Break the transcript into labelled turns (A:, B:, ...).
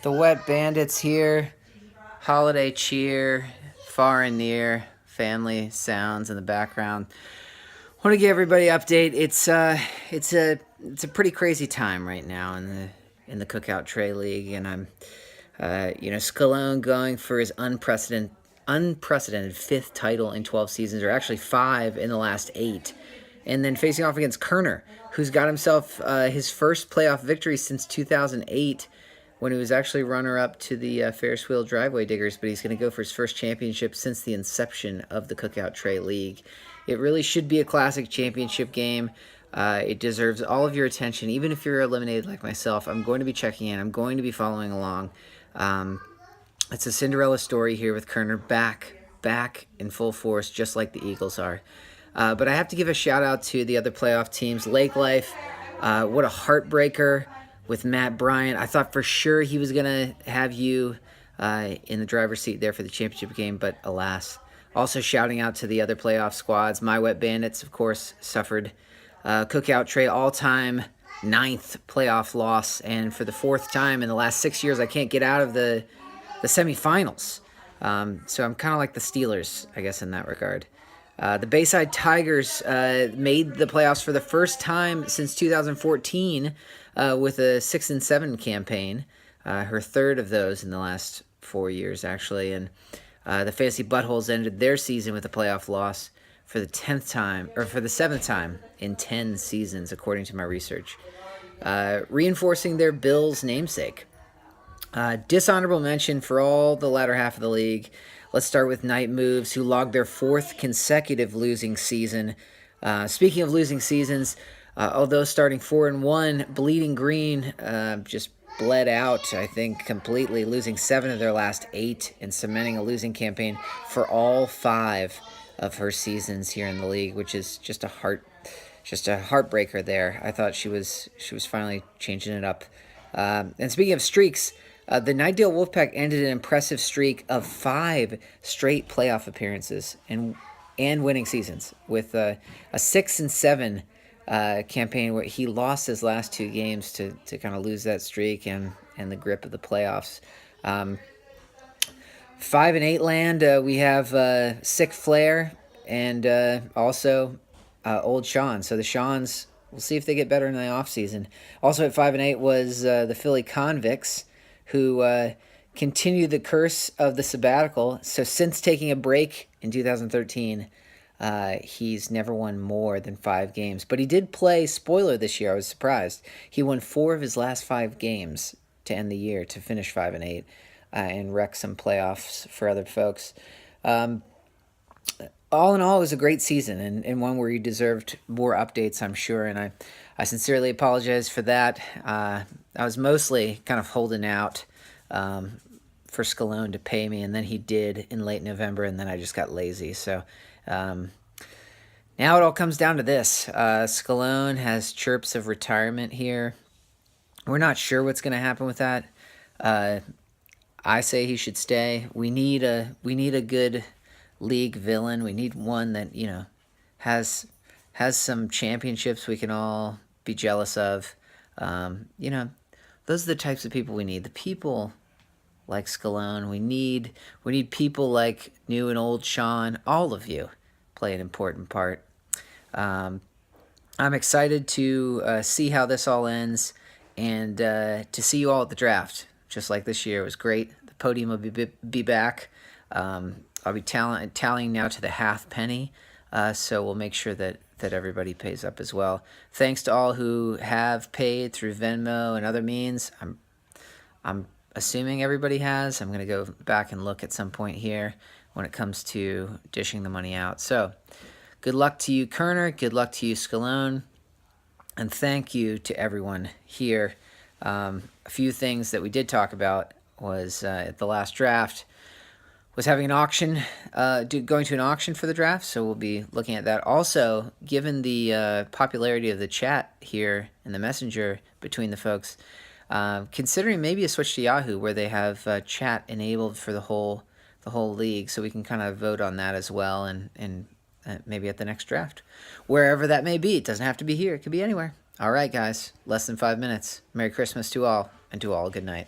A: The Wet Bandits here. Holiday cheer, far and near, family sounds in the background. Want to give everybody an update. It's a pretty crazy time right now in the Cookout Tray League, and I'm Scalone going for his unprecedented fifth title in 12 seasons, or actually 5 in the last 8. And then facing off against Kerner, who's got himself his first playoff victory since 2008, when he was actually runner-up to the Ferris Wheel Driveway Diggers, but he's going to go for his first championship since the inception of the Cookout Tray League. It really should be a classic championship game. It deserves all of your attention, even if you're eliminated like myself. I'm going to be checking in. I'm going to be following along. It's a Cinderella story here with Kerner back in full force, just like the Eagles are. But I have to give a shout-out to the other playoff teams. Lake Life, what a heartbreaker with Matt Bryant. I thought for sure he was going to have you in the driver's seat there for the championship game, but alas. Also shouting out to the other playoff squads. My Wet Bandits, of course, suffered Cookout Tray all-time 9th playoff loss, and for the 4th time in the last 6 years, I can't get out of the semifinals. So I'm kind of like the Steelers, I guess, in that regard. The Bayside Tigers made the playoffs for the first time since 2014 with a 6-7 campaign, her third of those in the last 4 years, actually. And the Fantasy Buttholes ended their season with a playoff loss for the 10th time, or for the 7th time in 10 seasons, according to my research, reinforcing their Bills' namesake. Dishonorable mention for all the latter half of the league. Let's start with Night Moves, who logged their 4th consecutive losing season. Speaking of losing seasons, although starting 4-1, Bleeding Green just bled out, I think, completely, losing 7 of their last 8 and cementing a losing campaign for all 5 of her seasons here in the league, which is just a heartbreaker there. I thought she was finally changing it up. And speaking of streaks, the Nightdale Wolfpack ended an impressive streak of 5 straight playoff appearances and winning seasons with a 6-7 campaign where he lost his last 2 games to kind of lose that streak and the grip of the playoffs. 5-8 land, we have Sick Flair and also Old Sean. So the Seans, we'll see if they get better in the offseason. Also at 5-8 was the Philly Convicts, who continued the curse of the sabbatical. So since taking a break in 2013, he's never won more than 5 games. But he did play spoiler this year. I was surprised. He won 4 of his last 5 games to end the year, to finish 5-8, and wreck some playoffs for other folks. All in all, it was a great season, and one where you deserved more updates, I'm sure, and I sincerely apologize for that. I was mostly kind of holding out for Scalone to pay me, and then he did in late November, and then I just got lazy. So now it all comes down to this. Scalone has chirps of retirement here. We're not sure what's going to happen with that. I say he should stay. We need a good league villain. We need one that, has some championships we can all be jealous of. Those are the types of people we need. The people like Scalone. We need people like new and old Sean. All of you play an important part. I'm excited to see how this all ends and to see you all at the draft. Just like this year, it was great. The podium will be back. I'll be tallying now to the half penny, so we'll make sure that everybody pays up as well. Thanks to all who have paid through Venmo and other means. I'm assuming everybody has. I'm going to go back and look at some point here when it comes to dishing the money out. So good luck to you, Kerner. Good luck to you, Scalone. And thank you to everyone here. A few things that we did talk about was at the last draft was having an auction, going to an auction for the draft, so we'll be looking at that. Also, given the popularity of the chat here in the messenger between the folks, considering maybe a switch to Yahoo where they have chat enabled for the whole league, so we can kind of vote on that as well, and maybe at the next draft, wherever that may be. It doesn't have to be here; it could be anywhere. All right, guys, less than 5 minutes. Merry Christmas to all, and to all, good night.